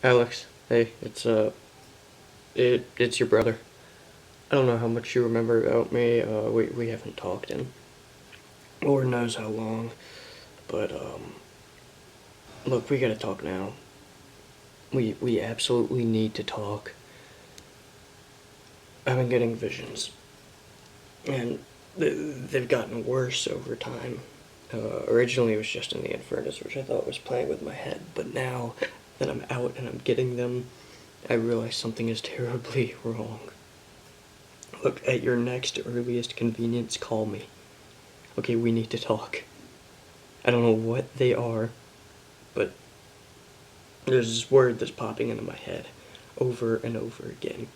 Alex, hey, it's your brother. I don't know how much you remember about me. We haven't talked in Lord knows how long, but look, we gotta talk now. We absolutely need to talk. I've been getting visions, and they've gotten worse over time. Originally, it was just in the Infernos, which I thought was playing with my head, but now that I'm out and I'm getting them, I realize something is terribly wrong. Look, at your next earliest convenience, call me. Okay, we need to talk. I don't know what they are, but there's this word that's popping into my head over and over again.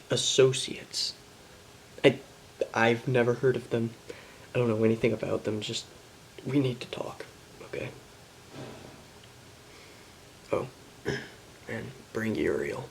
Associates. I've never heard of them. I don't know anything about them, just we need to talk, okay? Oh, and bring Uriel.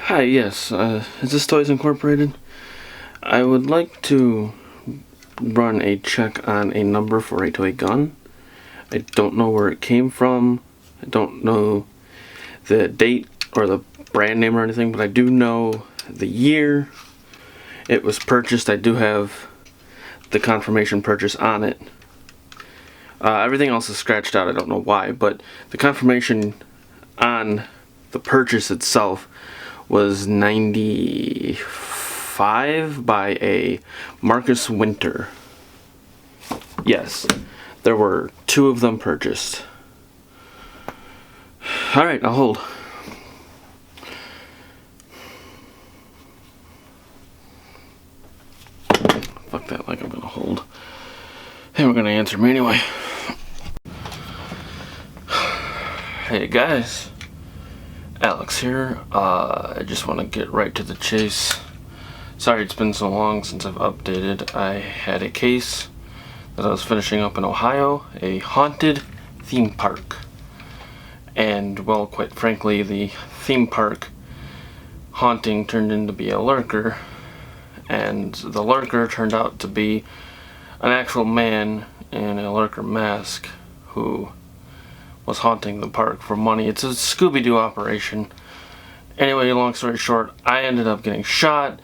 Hi, yes, is this Toys Incorporated? I would like to run a check on a number for a toy gun. I don't know where it came from. I don't know the date or the brand name or anything, but I do know the year it was purchased. I do have the confirmation purchase on it. Everything else is scratched out. I don't know why, but the confirmation on the purchase itself was 95 by a Marcus Winter. Yes, there were 2 of them purchased. Alright, I'll hold. Fuck that, like I'm gonna hold. Hey, we're gonna answer me anyway. Hey guys. Alex here. I just want to get right to the chase. Sorry it's been so long since I've updated. I had a case that I was finishing up in Ohio, a haunted theme park. And, well, quite frankly, the theme park haunting turned into be a lurker. And the lurker turned out to be an actual man in a lurker mask who was haunting the park for money. It's a Scooby-Doo operation. Anyway, long story short, I ended up getting shot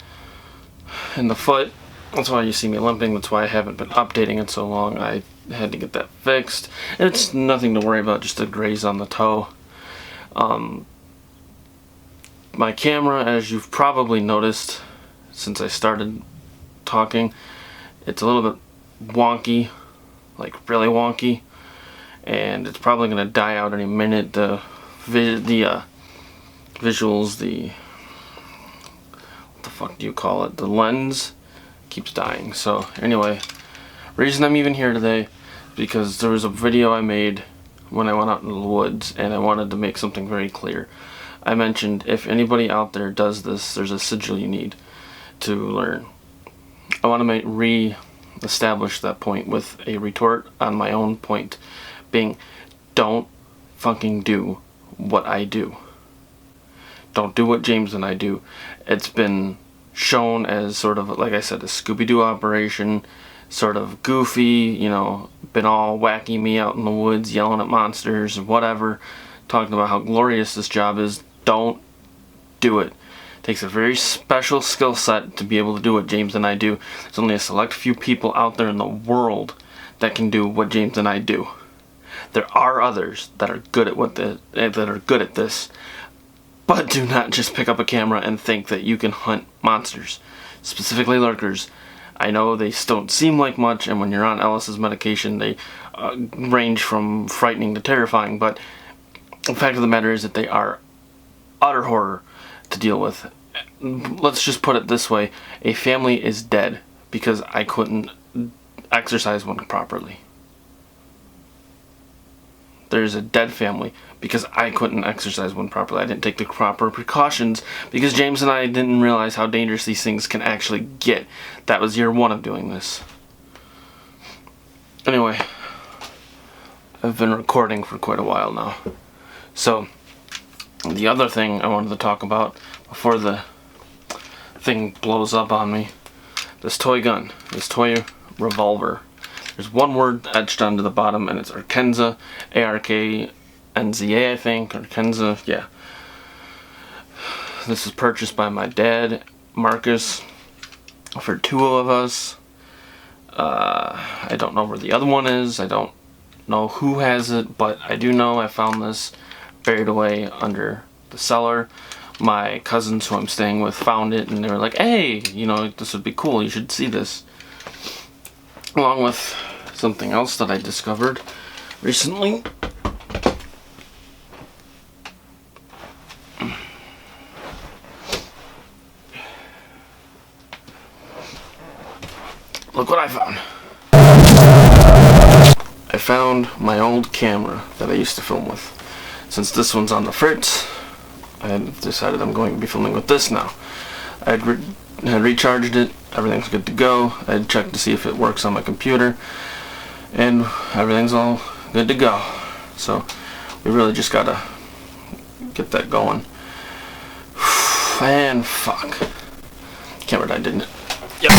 in the foot. That's why you see me limping. That's why I haven't been updating it so long. I had to get that fixed. It's nothing to worry about, just a graze on the toe. My camera, as you've probably noticed since I started talking, it's a little bit wonky, like really wonky. And it's probably going to die out any minute. The visuals, what the fuck do you call it? The lens keeps dying. So anyway, reason I'm even here today is because there was a video I made when I went out in the woods, and I wanted to make something very clear. I mentioned if anybody out there does this, there's a sigil you need to learn. I want to re-establish that point with a retort on my own point. Being, don't fucking do what I do. Don't do what James and I do. It's been shown as sort of, like I said, a Scooby-Doo operation, sort of goofy, you know, been all wacky me out in the woods, yelling at monsters and whatever, talking about how glorious this job is. Don't do it. It takes a very special skill set to be able to do what James and I do. There's only a select few people out there in the world that can do what James and I do. There are others that are good at this, but do not just pick up a camera and think that you can hunt monsters, specifically lurkers, I know they don't seem like much, and when you're on Ellis's medication, they range from frightening to terrifying, but the fact of the matter is that they are utter horror to deal with. Let's just put it this way. A family is dead because I couldn't exercise one properly. There's a dead family because I couldn't exercise one properly. I didn't take the proper precautions because James and I didn't realize how dangerous these things can actually get. That was year one of doing this. Anyway, I've been recording for quite a while now. So, the other thing I wanted to talk about before the thing blows up on me, this toy gun, this toy revolver. There's one word etched onto the bottom, and it's Arkenzza, A-R-K-N-Z-A, I think, Arkenzza, yeah. This is purchased by my dad, Marcus, for two of us. I don't know where the other one is. I don't know who has it, but I do know I found this buried away under the cellar. My cousins who I'm staying with found it, and they were like, hey, you know, this would be cool, you should see this. Along with something else that I discovered recently. Look what I found. I found my old camera that I used to film with. Since this one's on the fritz, I had decided I'm going to be filming with this now. I had recharged it, everything's good to go. I had checked to see if it works on my computer, and everything's all good to go. So we really just gotta get that going. And fuck. Camera died, didn't it? Yep.